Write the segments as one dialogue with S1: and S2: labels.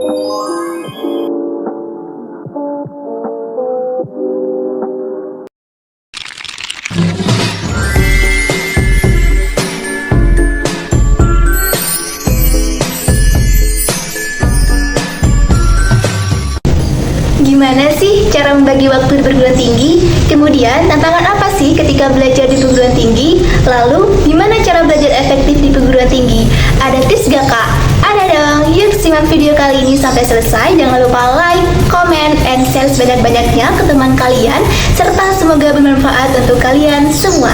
S1: Gimana sih cara membagi waktu di perguruan tinggi? Kemudian, tantangan apa sih ketika belajar di perguruan tinggi? Lalu, gimana cara belajar efektif di perguruan tinggi? Ada tips gak kak? Ada dong, yuk simak video kali ini sampai selesai. Jangan lupa like, comment, and share sebanyak-banyaknya ke teman kalian, serta semoga bermanfaat untuk kalian semua.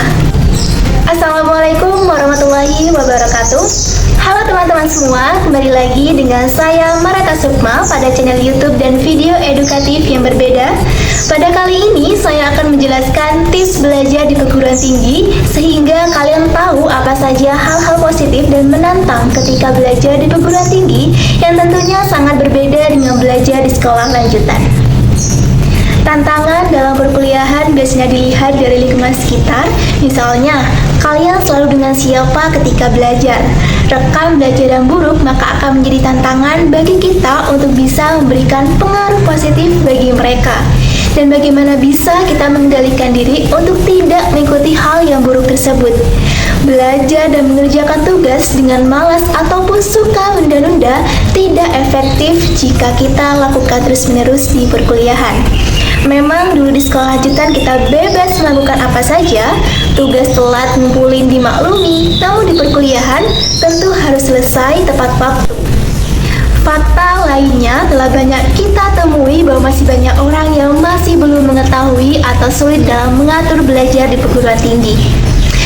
S1: Assalamualaikum warahmatullahi wabarakatuh. Halo teman-teman semua, kembali lagi dengan saya Marata Sukma pada channel YouTube dan video edukatif yang berbeda. Pada kali ini saya akan menjelaskan tips belajar di perguruan tinggi sehingga kalian tahu apa saja hal-hal positif dan menantang ketika belajar di perguruan tinggi yang tentunya sangat berbeda dengan belajar di sekolah lanjutan. Tantangan dalam perkuliahan biasanya dilihat dari lingkungan sekitar. Misalnya, kalian selalu dengan siapa ketika belajar. Rekan belajar yang buruk maka akan menjadi tantangan bagi kita untuk bisa memberikan pengaruh positif bagi mereka. Dan bagaimana bisa kita mengendalikan diri untuk tidak mengikuti hal yang buruk tersebut. Belajar dan mengerjakan tugas dengan malas ataupun suka menunda-nunda tidak efektif jika kita lakukan terus-menerus di perkuliahan. Memang dulu di sekolah lanjutan kita bebas melakukan apa saja, tugas telat ngumpulin dimaklumi, namun di perkuliahan tentu harus selesai tepat waktu. Fakta lainnya telah banyak kita temui bahwa masih banyak orang yang masih belum mengetahui atau sulit dalam mengatur belajar di perguruan tinggi.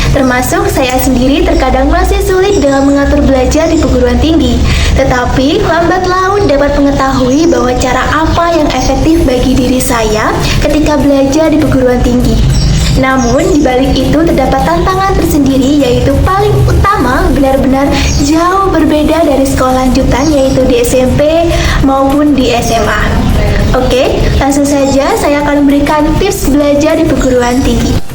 S1: Termasuk saya sendiri terkadang masih sulit dalam mengatur belajar di perguruan tinggi. Tetapi lambat laun dapat mengetahui bahwa cara apa yang efektif bagi diri saya ketika belajar di perguruan tinggi. Namun di balik itu terdapat tantangan tersendiri, yaitu paling utama benar-benar jauh berbeda dari sekolah lanjutan, yaitu di SMP maupun di SMA. Oke, langsung saja saya akan memberikan tips belajar di perguruan tinggi.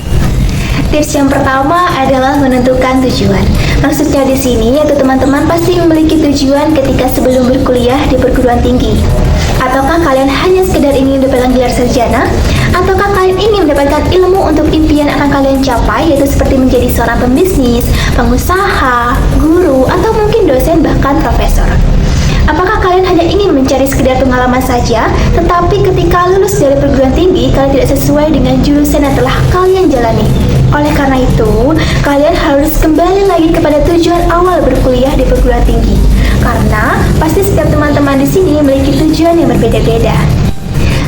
S1: Tips yang pertama adalah menentukan tujuan. Maksudnya di sini yaitu teman-teman pasti memiliki tujuan ketika sebelum berkuliah di perguruan tinggi. Ataukah kalian hanya sekedar ingin mendapatkan gelar sarjana? Ataukah kalian ingin mendapatkan ilmu untuk impian yang akan kalian capai, yaitu seperti menjadi seorang pembisnis, pengusaha, guru, atau mungkin dosen bahkan profesor? Apakah kalian hanya ingin mencari sekedar pengalaman saja, tetapi ketika lulus dari perguruan tinggi, kalian tidak sesuai dengan jurusan yang telah kalian jalani? Oleh karena itu, kalian harus kembali lagi kepada tujuan awal berkuliah di perguruan tinggi. Karena pasti setiap teman-teman di sini memiliki tujuan yang berbeda-beda.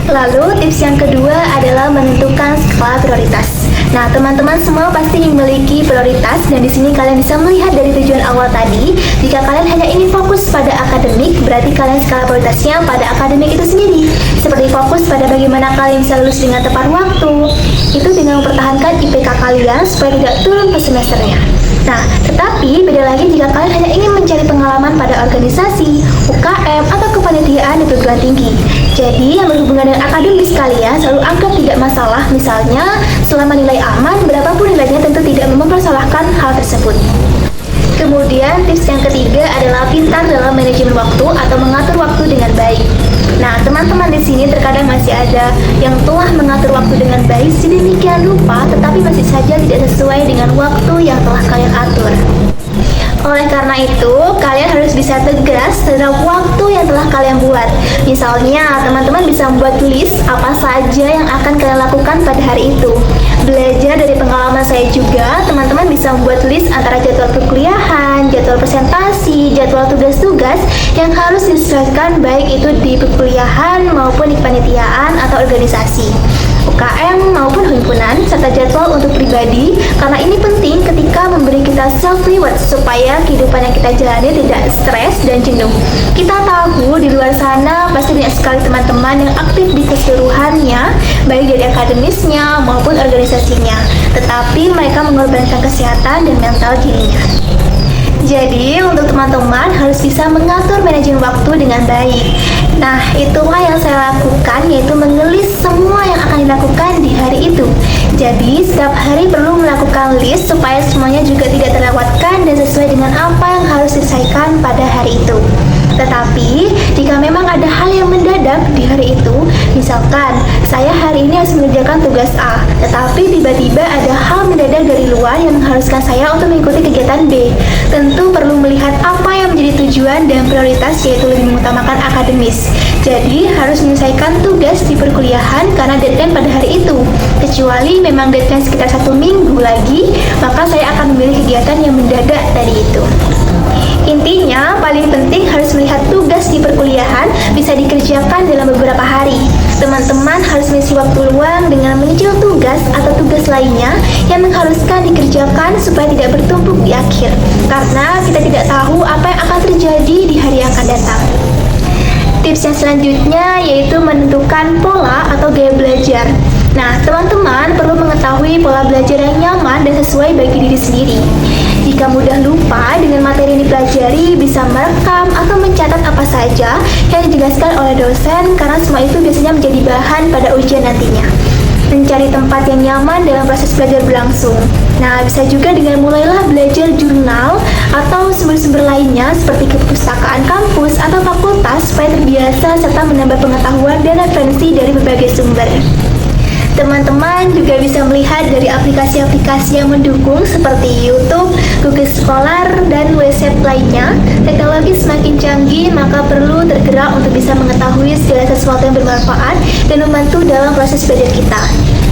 S1: Lalu, tips yang kedua adalah menentukan skala prioritas. Nah, teman-teman semua pasti memiliki prioritas dan di sini kalian bisa melihat dari tujuan awal tadi. Jika kalian hanya ingin fokus pada akademik, berarti kalian skala prioritasnya pada akademik itu sendiri. Seperti fokus pada bagaimana kalian bisa lulus dengan tepat waktu. Itu dengan mempertahankan IPK kalian supaya tidak turun per semesternya. Nah, tetapi beda lagi jika kalian hanya ingin mencari pengalaman pada organisasi, UKM, atau kepanitiaan di perguruan tinggi. Jadi, yang berhubungan dengan akademis kalian selalu anggap tidak masalah. Misalnya, selama nilai aman, berapapun nilainya tentu tidak mempermasalahkan hal tersebut. Kemudian, tips yang ketiga adalah pintar dalam manajemen waktu atau mengatur waktu dengan baik. Nah, teman-teman di sini terkadang masih ada yang telah mengatur waktu dengan baik sedemikian rupa, tetapi masih saja tidak sesuai dengan waktu yang telah kalian atur. Oleh karena itu, kalian harus bisa tegas terhadap waktu yang telah kalian buat. Misalnya, teman-teman bisa membuat list apa saja yang akan kalian lakukan pada hari itu. Belajar dari pengalaman saya juga, teman-teman bisa membuat list antara jadwal perkuliahan, jadwal presentasi, jadwal tugas-tugas yang harus disesuaikan baik itu di perkuliahan maupun di kepanitiaan atau organisasi, UKM maupun himpunan, serta jadwal untuk pribadi, karena ini penting ketika memberi kita self-reward supaya kehidupan yang kita jalani tidak stres dan jenuh. Kita tahu di luar sana pasti banyak sekali teman-teman yang aktif di keseluruhannya, baik dari akademisnya maupun organisasinya, tetapi mereka mengorbankan kesehatan dan mental dirinya. Jadi, untuk teman-teman harus bisa mengatur manajemen waktu dengan baik. Nah, itulah yang saya lakukan, yaitu mengelis semua yang akan dilakukan di hari itu. Jadi, setiap hari perlu melakukan list supaya semuanya juga tidak terlewatkan dan sesuai dengan apa yang harus diselesaikan pada hari itu. Tetapi, jika memang ada hal yang mendadak di hari itu, misalkan saya hari ini harus mengerjakan tugas A, tetapi tiba-tiba ada hal mendadak dari luar yang mengharuskan saya untuk mengikuti kegiatan B. Tentu perlu melihat apa yang menjadi tujuan dan prioritas, yaitu lebih mengutamakan akademis. Jadi, harus menyelesaikan tugas di perkuliahan karena deadline pada hari itu. Kecuali memang deadline sekitar 1 minggu lagi, maka saya akan memilih kegiatan yang mendadak tadi itu. Intinya, paling penting harus melihat tugas di perkuliahan bisa dikerjakan dalam beberapa hari. Teman-teman harus mengisi waktu luang dengan menyicil tugas atau tugas lainnya yang mengharuskan dikerjakan supaya tidak bertumpuk di akhir. Karena kita tidak tahu apa yang akan terjadi di hari yang akan datang. Tips yang selanjutnya yaitu menentukan pola atau gaya belajar. Nah, teman-teman perlu mengetahui pola belajar yang nyaman dan sesuai bagi diri sendiri. Jika mudah lupa dengan materi yang dipelajari, bisa merekam atau mencatat apa saja yang dijelaskan oleh dosen karena semua itu biasanya menjadi bahan pada ujian nantinya. Mencari tempat yang nyaman dalam proses belajar berlangsung. Nah, bisa juga dengan mulailah belajar jurnal atau sumber-sumber lainnya seperti kepustakaan kampus atau fakultas supaya terbiasa serta menambah pengetahuan dan referensi dari berbagai sumber. Teman-teman juga bisa melihat dari aplikasi-aplikasi yang mendukung seperti YouTube, Google Scholar, dan website lainnya. Teknologi semakin canggih, maka perlu tergerak untuk bisa mengetahui segala sesuatu yang bermanfaat dan membantu dalam proses belajar kita.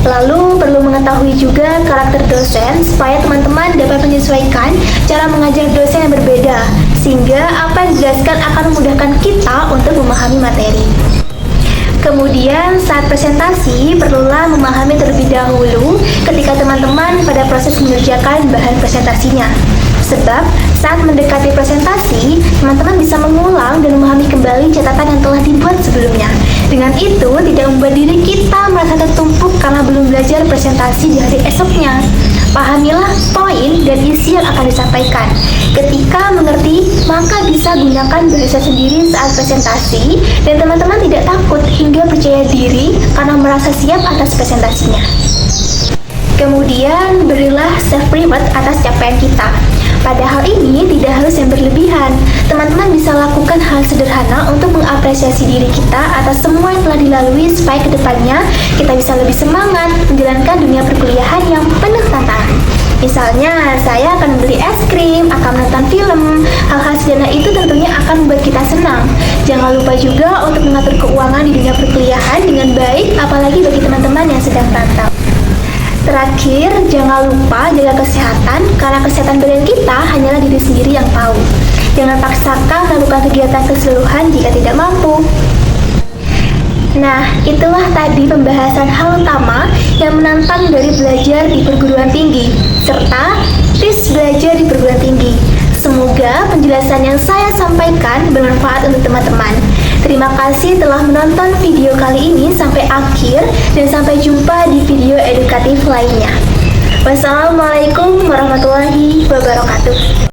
S1: Lalu perlu mengetahui juga karakter dosen supaya teman-teman dapat menyesuaikan cara mengajar dosen yang berbeda, sehingga apa yang dijelaskan akan memudahkan kita untuk memahami materi. Kemudian saat presentasi, perlulah memahami terlebih dahulu ketika teman-teman pada proses mengerjakan bahan presentasinya. Sebab saat mendekati presentasi, teman-teman bisa mengulang dan memahami kembali catatan yang telah dibuat sebelumnya. Dengan itu, tidak membuat diri kita merasa tertumpuk karena belum belajar presentasi di hari esoknya. Pahamilah poin dan isi yang akan disampaikan. Ketika mengerti, maka bisa gunakan bahasa sendiri saat presentasi dan teman-teman tidak takut hingga percaya diri karena merasa siap atas presentasinya. Kemudian, berilah self-reward atas capaian kita. Pada hal ini tidak harus yang berlebihan. Teman-teman bisa lakukan hal sederhana untuk mengapresiasi diri kita atas semua yang telah dilalui supaya kedepannya kita bisa lebih semangat menjalankan dunia perkuliahan yang penuh tantangan. Misalnya, saya akan membeli es krim, akan menonton film. Hal-hal sederhana itu tentunya akan membuat kita senang. Jangan lupa juga untuk mengatur keuangan di dunia perkuliahan dengan baik, apalagi bagi teman-teman yang sedang rantau. Terakhir, jangan lupa jaga kesehatan karena kesehatan badan kita hanyalah diri sendiri yang tahu. Jangan paksakan melakukan kegiatan keseluruhan jika tidak mampu. Nah, itulah tadi pembahasan hal utama yang menantang dari belajar di perguruan tinggi, serta tips belajar di perguruan tinggi. Semoga penjelasan yang saya sampaikan bermanfaat untuk teman-teman. Terima kasih telah menonton video kali ini sampai akhir dan sampai jumpa di video edukatif lainnya. Wassalamualaikum warahmatullahi wabarakatuh.